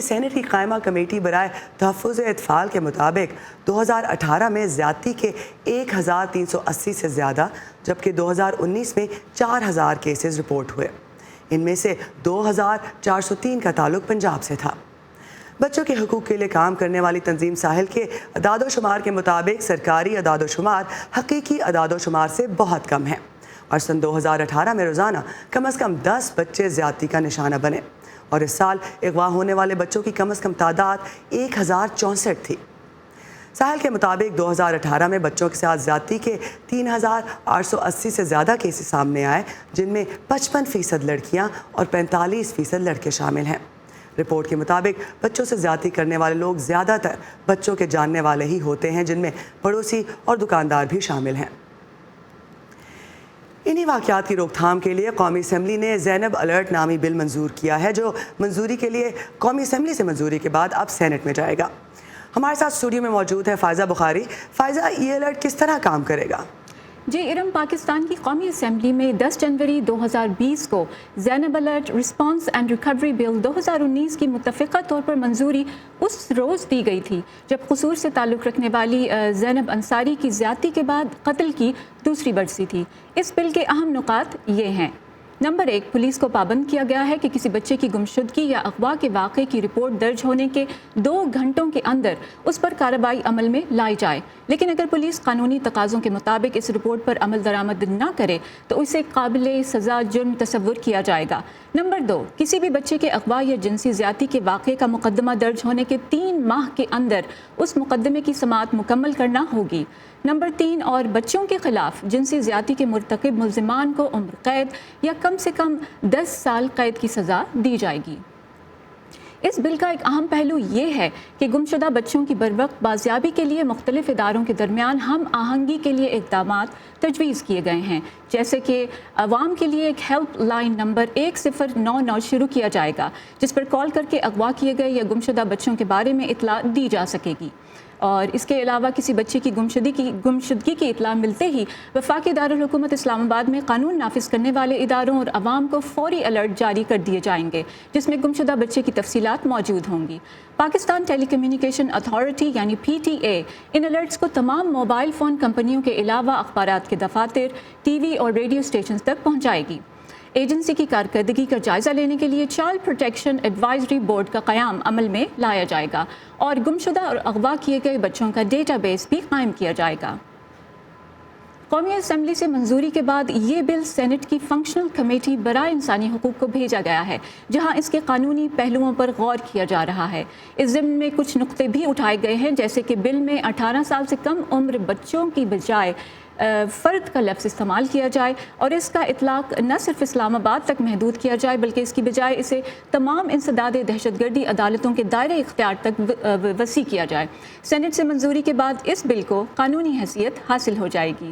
Saint کی قائمہ committee برائے تحفظ اطفال کے مطابق 2018 میں زیادتی کے 1380 سے زیادہ جبکہ 2019 میں 4000 کیسز رپورٹ ہوئے۔ ان میں سے 2403 کا تعلق پنجاب سے تھا۔ بچوں کے حقوق کے لیے کام کرنے والی تنظیم ساحل کے اعداد و شمار کے مطابق سرکاری اعداد و شمار حقیقی اعداد و شمار سے بہت کم ہے اور سن 2018 میں روزانہ کم از کم 10 بچے زیادتی کا نشانہ بنے اور اس سال اغوا ہونے والے بچوں کی کم از کم تعداد 1064 تھی۔ ساحل کے مطابق 2018 میں بچوں کے ساتھ زیادتی کے 3880 سے زیادہ کیسز سامنے آئے، جن میں 55% لڑکیاں اور 45% لڑکے شامل ہیں۔ رپورٹ کے مطابق بچوں سے زیادتی کرنے والے لوگ زیادہ تر بچوں کے جاننے والے ہی ہوتے ہیں، جن میں پڑوسی اور دکاندار بھی شامل ہیں۔ انہی واقعات کی روک تھام کے لیے قومی اسمبلی نے زینب الرٹ نامی بل منظور کیا ہے، جو منظوری کے لیے قومی اسمبلی سے منظوری کے بعد اب سینٹ میں جائے گا۔ ہمارے ساتھ اسٹوڈیو میں موجود ہے فائزہ بخاری۔ فائزہ، یہ الرٹ کس طرح کام کرے گا؟ جی ارم، پاکستان کی قومی اسمبلی میں 10 جنوری 2020 کو زینب الرٹ رسپانس اینڈ ریکوری بل 2019 کی متفقہ طور پر منظوری اس روز دی گئی تھی جب قصور سے تعلق رکھنے والی زینب انصاری کی زیادتی کے بعد قتل کی دوسری برسی تھی۔ اس بل کے اہم نکات یہ ہیں: نمبر 1، پولیس کو پابند کیا گیا ہے کہ کسی بچے کی گمشدگی یا اغوا کے واقعے کی رپورٹ درج ہونے کے 2 گھنٹوں کے اندر اس پر کارروائی عمل میں لائی جائے، لیکن اگر پولیس قانونی تقاضوں کے مطابق اس رپورٹ پر عمل درآمد نہ کرے تو اسے قابل سزا جرم تصور کیا جائے گا۔ نمبر 2، کسی بھی بچے کے اغوا یا جنسی زیادتی کے واقعے کا مقدمہ درج ہونے کے 3 ماہ کے اندر اس مقدمے کی سماعت مکمل کرنا ہوگی۔ نمبر 3، اور بچوں کے خلاف جنسی زیادتی کے مرتکب ملزمان کو عمر قید یا کم سے کم 10 سال قید کی سزا دی جائے گی۔ اس بل کا ایک اہم پہلو یہ ہے کہ گمشدہ بچوں کی بروقت بازیابی کے لیے مختلف اداروں کے درمیان ہم آہنگی کے لیے اقدامات تجویز کیے گئے ہیں، جیسے کہ عوام کے لیے ایک ہیلپ لائن نمبر 1099 شروع کیا جائے گا، جس پر کال کر کے اغوا کیے گئے یا گمشدہ بچوں کے بارے میں اطلاع دی جا سکے گی۔ اور اس کے علاوہ کسی بچے کی گمشدگی کی اطلاع ملتے ہی وفاقی دارالحکومت اسلام آباد میں قانون نافذ کرنے والے اداروں اور عوام کو فوری الرٹ جاری کر دیے جائیں گے، جس میں گمشدہ بچے کی تفصیلات موجود ہوں گی۔ پاکستان ٹیلی کمیونیکیشن اتھارٹی یعنی PTA ان الرٹس کو تمام موبائل فون کمپنیوں کے علاوہ اخبارات کے دفاتر، ٹی وی اور ریڈیو اسٹیشنز تک پہنچائے گی۔ ایجنسی کی کارکردگی کا جائزہ لینے کے لیے چائلڈ پروٹیکشن ایڈوائزری بورڈ کا قیام عمل میں لایا جائے گا اور گمشدہ اور اغوا کیے گئے بچوں کا ڈیٹا بیس بھی قائم کیا جائے گا۔ قومی اسمبلی سے منظوری کے بعد یہ بل سینٹ کی فنکشنل کمیٹی برائے انسانی حقوق کو بھیجا گیا ہے، جہاں اس کے قانونی پہلوؤں پر غور کیا جا رہا ہے۔ اس ضمن میں کچھ نقطے بھی اٹھائے گئے ہیں، جیسے کہ بل میں 18 سال سے کم عمر بچوں کی بجائے فرد کا لفظ استعمال کیا جائے اور اس کا اطلاق نہ صرف اسلام آباد تک محدود کیا جائے بلکہ اس کی بجائے اسے تمام انسداد دہشت گردی عدالتوں کے دائرۂ اختیار تک وسیع کیا جائے۔ سینٹ سے منظوری کے بعد اس بل کو قانونی حیثیت حاصل ہو جائے گی۔